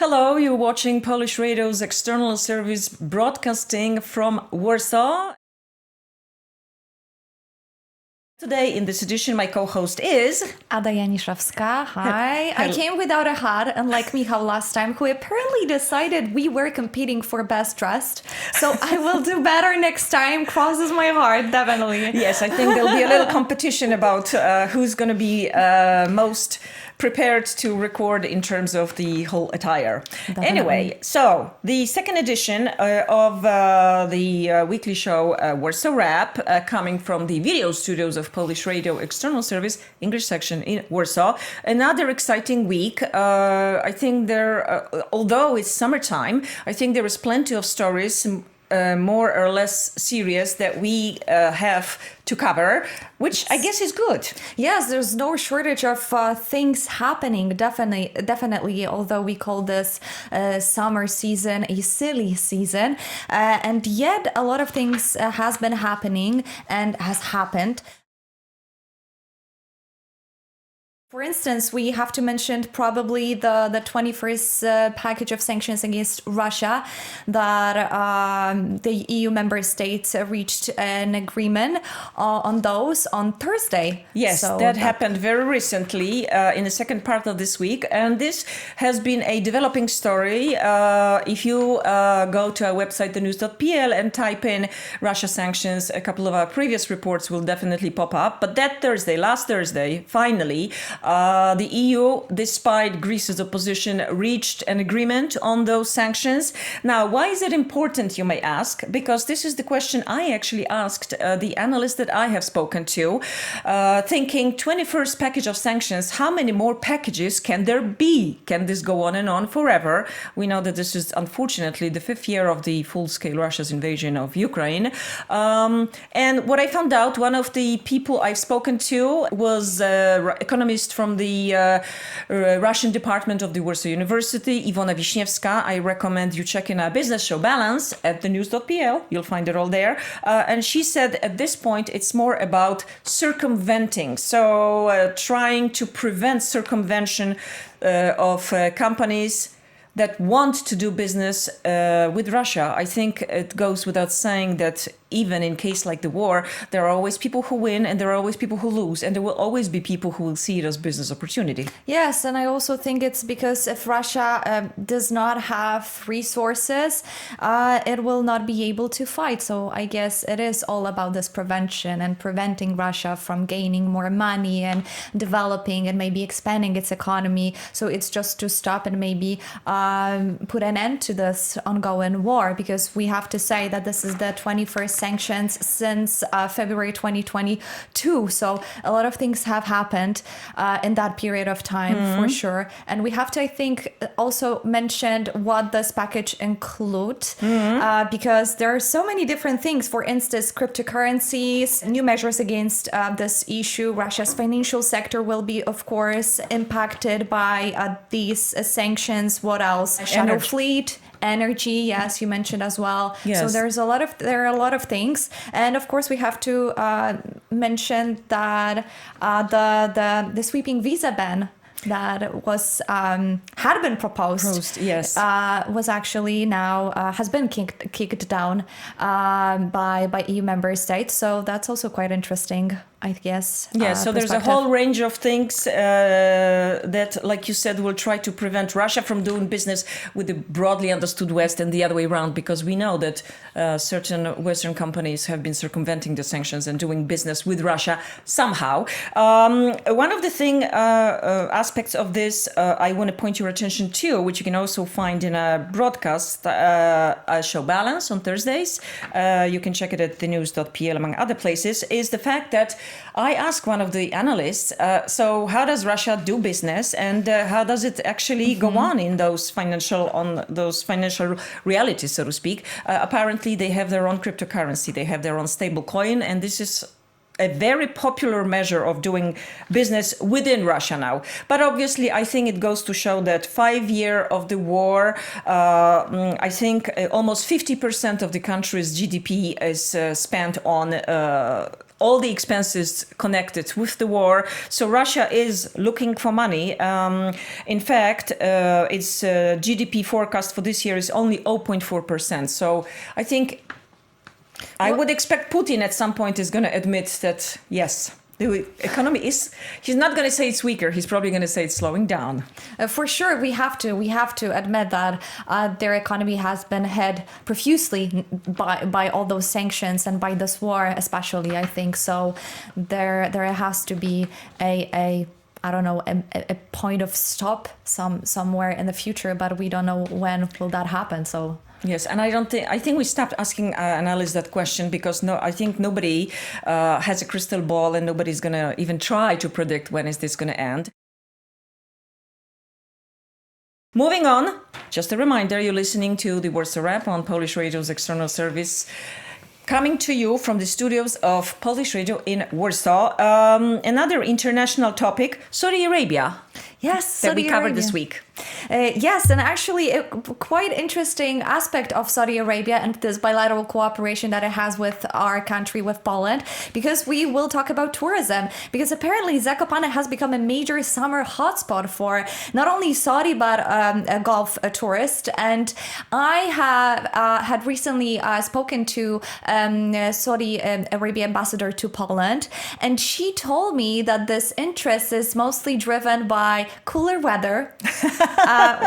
Hello, you're watching Polish Radio's external service broadcasting from Warsaw. Today in this edition, my co-host is Ada Janiszewska. Hi. I came without a hat, unlike Michał last time, who apparently decided we were competing for best dressed. So I will do better next time. Crosses my heart, definitely. Yes, I think there'll be a little competition about who's going to be most prepared to record in terms of the whole attire. Definitely. Anyway, so the second edition of the weekly show Warsaw Wrap, coming from the video studios of Polish Radio External Service, English section in Warsaw. Another exciting week. I think although it's summertime, I think there is plenty of stories more or less serious that we have to cover, which I guess is good. Yes, there's no shortage of things happening, definitely, although we call this summer season a silly season. And yet a lot of things has been happening and has happened. For instance, we have to mention probably the 21st package of sanctions against Russia that the EU member states reached an agreement on those on Thursday. Yes, so that happened very recently in the second part of this week. And this has been a developing story. If you go to our website, thenews.pl, and type in Russia sanctions, a couple of our previous reports will definitely pop up. But that last Thursday, finally, the EU, despite Greece's opposition, reached an agreement on those sanctions. Now, why is it important, you may ask? Because this is the question I actually asked the analyst that I have spoken to, thinking 21st package of sanctions, how many more packages can there be? Can this go on and on forever? We know that this is unfortunately the fifth year of the full-scale Russia's invasion of Ukraine. And what I found out, one of the people I've spoken to was an economist from the Russian department of the Warsaw University, Iwona Wiśniewska. I recommend you check in our business show Balance at thenews.pl. You'll find it all there. And she said at this point, it's more about circumventing. So trying to prevent circumvention of companies that want to do business with Russia. I think it goes without saying that even in case like the war, there are always people who win and there are always people who lose, and there will always be people who will see it as business opportunity. Yes, and I also think it's because if Russia does not have resources, it will not be able to fight. So I guess it is all about this prevention and preventing Russia from gaining more money and developing and maybe expanding its economy. So it's just to stop and maybe put an end to this ongoing war, because we have to say that this is the 21st sanctions since February 2022. So a lot of things have happened in that period of time, for sure. And we have to, I think, also mention what this package includes, because there are so many different things. For instance, cryptocurrencies, new measures against this issue. Russia's financial sector will be, of course, impacted by these sanctions. What else? Shadow fleet. Energy, yes, you mentioned as well. Yes. So there are a lot of things, and of course we have to mention that the sweeping visa ban that was had been proposed, yes, was actually now has been kicked down by EU member states. So that's also quite interesting, I guess. Yeah, so there's a whole range of things that, like you said, will try to prevent Russia from doing business with the broadly understood West and the other way around, because we know that certain Western companies have been circumventing the sanctions and doing business with Russia somehow. One of the aspects of this I want to point your attention to, which you can also find in a broadcast show Balance on Thursdays. You can check it at thenews.pl among other places, is the fact that I asked one of the analysts, so how does Russia do business, and how does it actually go on in those financial realities, so to speak? Apparently, they have their own cryptocurrency, they have their own stable coin, and this is a very popular measure of doing business within Russia now. But obviously, I think it goes to show that 5 years of the war, I think almost 50% of the country's GDP is spent on all the expenses connected with the war. So Russia is looking for money. In fact, its GDP forecast for this year is only 0.4%. So I think I would expect Putin at some point is going to admit that, yes, the economy is, he's not going to say it's weaker. He's probably going to say it's slowing down. For sure, we have to admit that their economy has been hit profusely by all those sanctions and by this war, especially, I think. So there has to be a point of stop somewhere in the future, but we don't know when will that happen. So. Yes, and I think we stopped asking analysts that question because I think nobody has a crystal ball and nobody's going to even try to predict when is this going to end. Moving on, just a reminder, you're listening to the Warsaw Wrap on Polish Radio's external service, coming to you from the studios of Polish Radio in Warsaw. Another international topic, Saudi Arabia. Yes, that we covered this week. Yes, and actually a quite interesting aspect of Saudi Arabia and this bilateral cooperation that it has with our country, with Poland, because we will talk about tourism, because apparently Zakopane has become a major summer hotspot for not only Saudi but Gulf tourists. And I had recently spoken to Saudi Arabia ambassador to Poland, and she told me that this interest is mostly driven by cooler weather,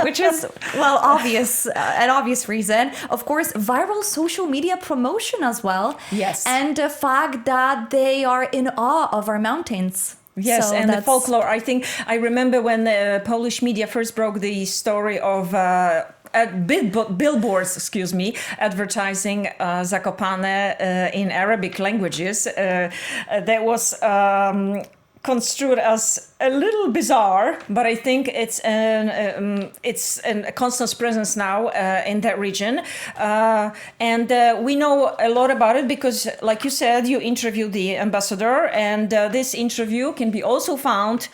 which is, well, an obvious reason. Of course, viral social media promotion as well. Yes. And the fact that they are in awe of our mountains. Yes, so and the folklore. I remember when the Polish media first broke the story of billboards, advertising Zakopane in Arabic languages. That was construed as a little bizarre, but I think it's a constant presence now in that region, and we know a lot about it because, like you said, you interviewed the ambassador, and this interview can be also found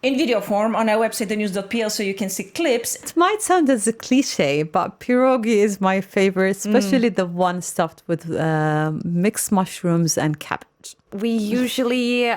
in video form on our website, thenews.pl, so you can see clips. It might sound as a cliche, but pierogi is my favorite, especially the one stuffed with mixed mushrooms and cabbage. We usually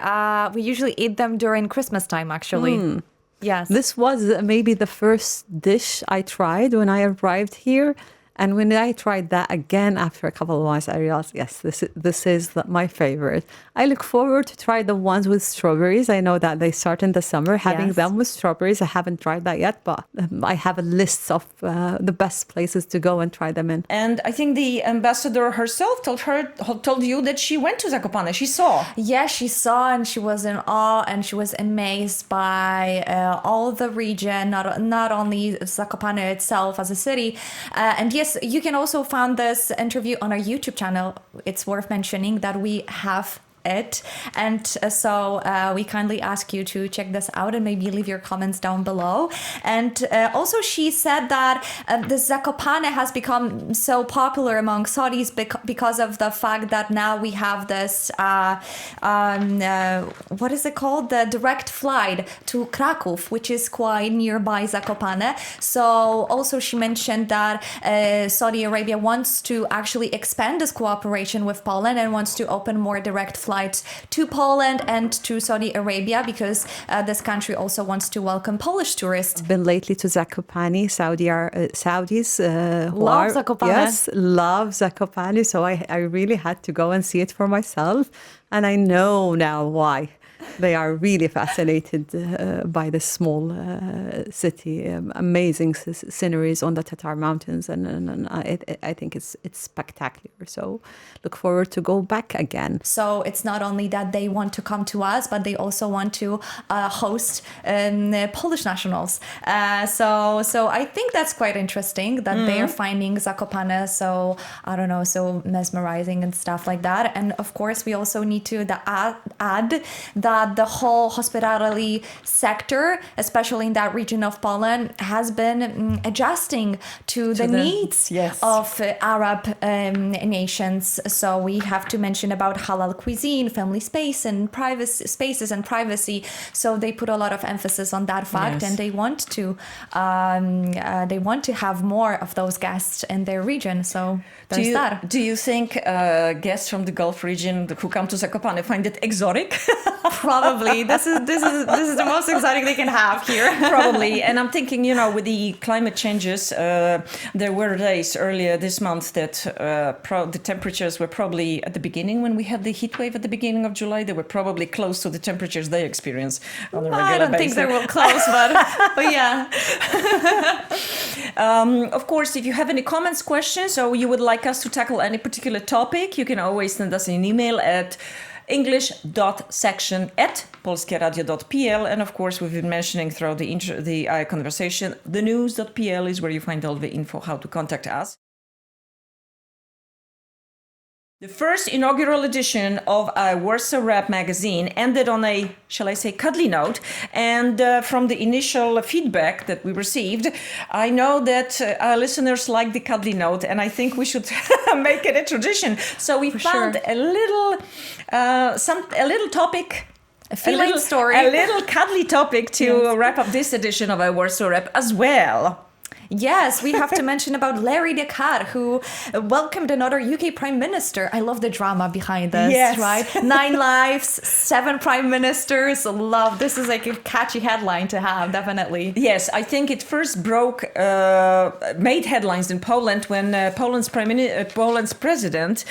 eat them during Christmas time, actually. Yes. This was maybe the first dish I tried when I arrived here. And when I tried that again after a couple of months, I realized, yes, this is my favorite. I look forward to try the ones with strawberries. I know that they start in the summer, having them with strawberries. I haven't tried that yet, but I have a list of the best places to go and try them in. And I think the ambassador herself told you that she went to Zakopane. She saw. Yeah, she saw, and she was in awe, and she was amazed by all the region, not only Zakopane itself as a city. And yes, you can also find this interview on our YouTube channel. It's worth mentioning that we have it, and so we kindly ask you to check this out and maybe leave your comments down below. And also she said that the Zakopane has become so popular among Saudis because of the fact that now we have this what is it called, the direct flight to Kraków, which is quite nearby Zakopane. So also she mentioned that Saudi Arabia wants to actually expand this cooperation with Poland and wants to open more direct flights to Poland and to Saudi Arabia, because this country also wants to welcome Polish tourists. Been lately to Zakopane. Saudis love Zakopane. Yes, love Zakopane. So I really had to go and see it for myself, and I know now why. They are really fascinated by this small city, amazing sceneries on the Tatar Mountains, and I think it's spectacular. So look forward to go back again. So it's not only that they want to come to us, but they also want to host Polish nationals. So I think that's quite interesting that they are finding Zakopane so, I don't know, so mesmerizing and stuff like that. And of course, we also need to add that that the whole hospitality sector, especially in that region of Poland, has been adjusting to the needs of Arab nations. So we have to mention about halal cuisine, family space and privacy spaces and privacy. So they put a lot of emphasis on that fact, and they want to have more of those guests in their region. So there's that. Do you think guests from the Gulf region who come to Zakopane find it exotic? Probably. This is the most exotic they can have here. Probably. And I'm thinking, with the climate changes, there were days earlier this month that the temperatures were probably at the beginning, when we had the heat wave at the beginning of July, they were probably close to the temperatures they experience on a regular basis. I don't think they were close, but yeah. Of course, if you have any comments, questions, or you would like us to tackle any particular topic, you can always send us an email at english.section@polskieradio.pl. And of course, we've been mentioning throughout the conversation, the news.pl is where you find all the info how to contact us. The first inaugural edition of our Warsaw Wrap magazine ended on a, shall I say, cuddly note. And from the initial feedback that we received, I know that our listeners like the cuddly note, and I think we should make it a tradition. So we found a little topic. A story. A little cuddly topic to wrap up this edition of our Warsaw Wrap as well. Yes, we have to mention about Larry the Cat, who welcomed another UK Prime Minister. I love the drama behind this, right? 9 lives, 7 Prime Ministers. Love. This is like a catchy headline to have, definitely. Yes, I think it first made headlines in Poland when Poland's president,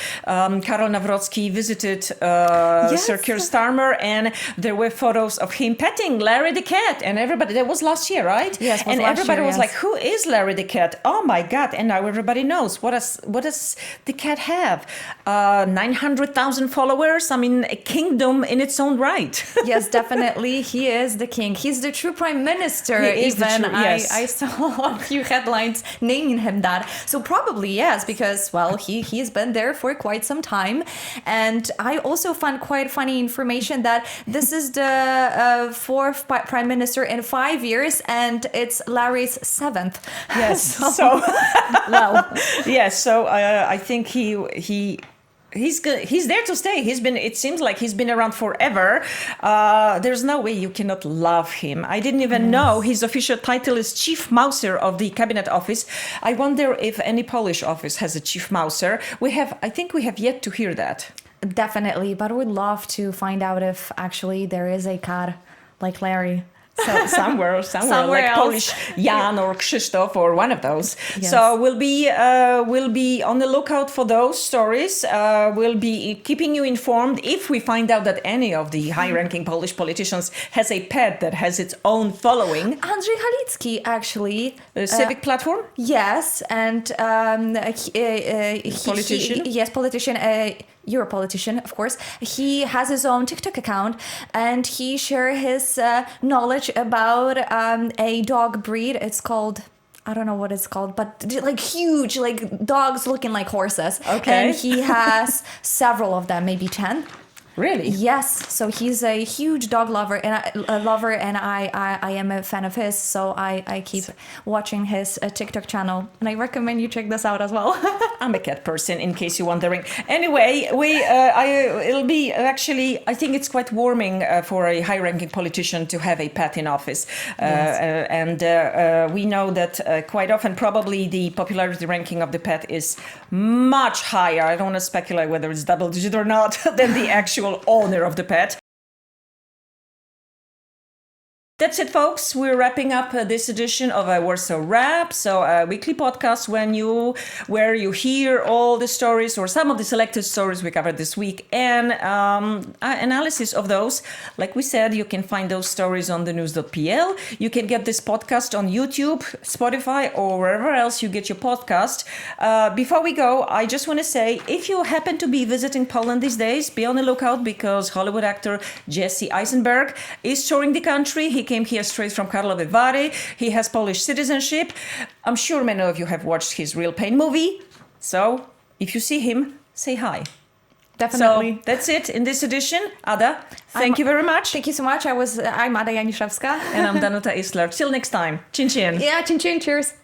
Karol Nawrocki, visited Sir Keir Starmer, and there were photos of him petting Larry the Cat, and everybody, that was last year, right? Yes, and everybody was like, who is Larry the Cat? Oh my God. And now everybody knows. What does the cat have? 900,000 followers. I mean, a kingdom in its own right. Yes, definitely. He is the king. He's the true prime minister. I saw a few headlines naming him that. So probably yes, because, well, he's been there for quite some time. And I also found quite funny information that this is the 4th prime minister in 5 years, and it's Larry's 7th. Yes. So well, yes. So I think he's good. He's there to stay. It seems like he's been around forever. There's no way you cannot love him. I didn't even know his official title is Chief Mouser of the Cabinet Office. I wonder if any Polish office has a Chief Mouser. I think we have yet to hear that. Definitely, but I would love to find out if actually there is a cat like Larry. So somewhere like else. Polish Jan or Krzysztof or one of those. Yes. So we'll be on the lookout for those stories. We'll be keeping you informed if we find out that any of the high-ranking Polish politicians has a pet that has its own following. Andrzej Halicki, actually. Civic Platform? Yes, and politician? Politician. You're a politician, of course. He has his own TikTok account, and he shares his knowledge about a dog breed. It's called, I don't know what it's called, but like huge, like dogs looking like horses. Okay. And he has several of them, maybe 10. Really? Yes. So he's a huge dog lover, and I am a fan of his. So I keep watching his TikTok channel, and I recommend you check this out as well. I'm a cat person, in case you're wondering. Anyway, it'll be actually, I think it's quite warming for a high-ranking politician to have a pet in office. And we know that quite often, probably the popularity ranking of the pet is much higher. I don't want to speculate whether it's double-digit or not than the actual owner of the pet. That's it, folks. We're wrapping up this edition of our Warsaw Wrap. So a weekly podcast where you hear all the stories or some of the selected stories we covered this week and analysis of those. Like we said, you can find those stories on thenews.pl. You can get this podcast on YouTube, Spotify, or wherever else you get your podcast. Before we go, I just want to say, if you happen to be visiting Poland these days, be on the lookout because Hollywood actor Jesse Eisenberg is touring the country. He came here straight from Karlovy Vary. He has Polish citizenship. I'm sure many of you have watched his Real Pain movie. So if you see him, say hi. Definitely. So that's it in this edition. Ada, thank you very much. Thank you so much. I'm Ada Janiszewska. And I'm Danuta Isler. Till next time. Chin chin. Yeah, chin chin. Cheers.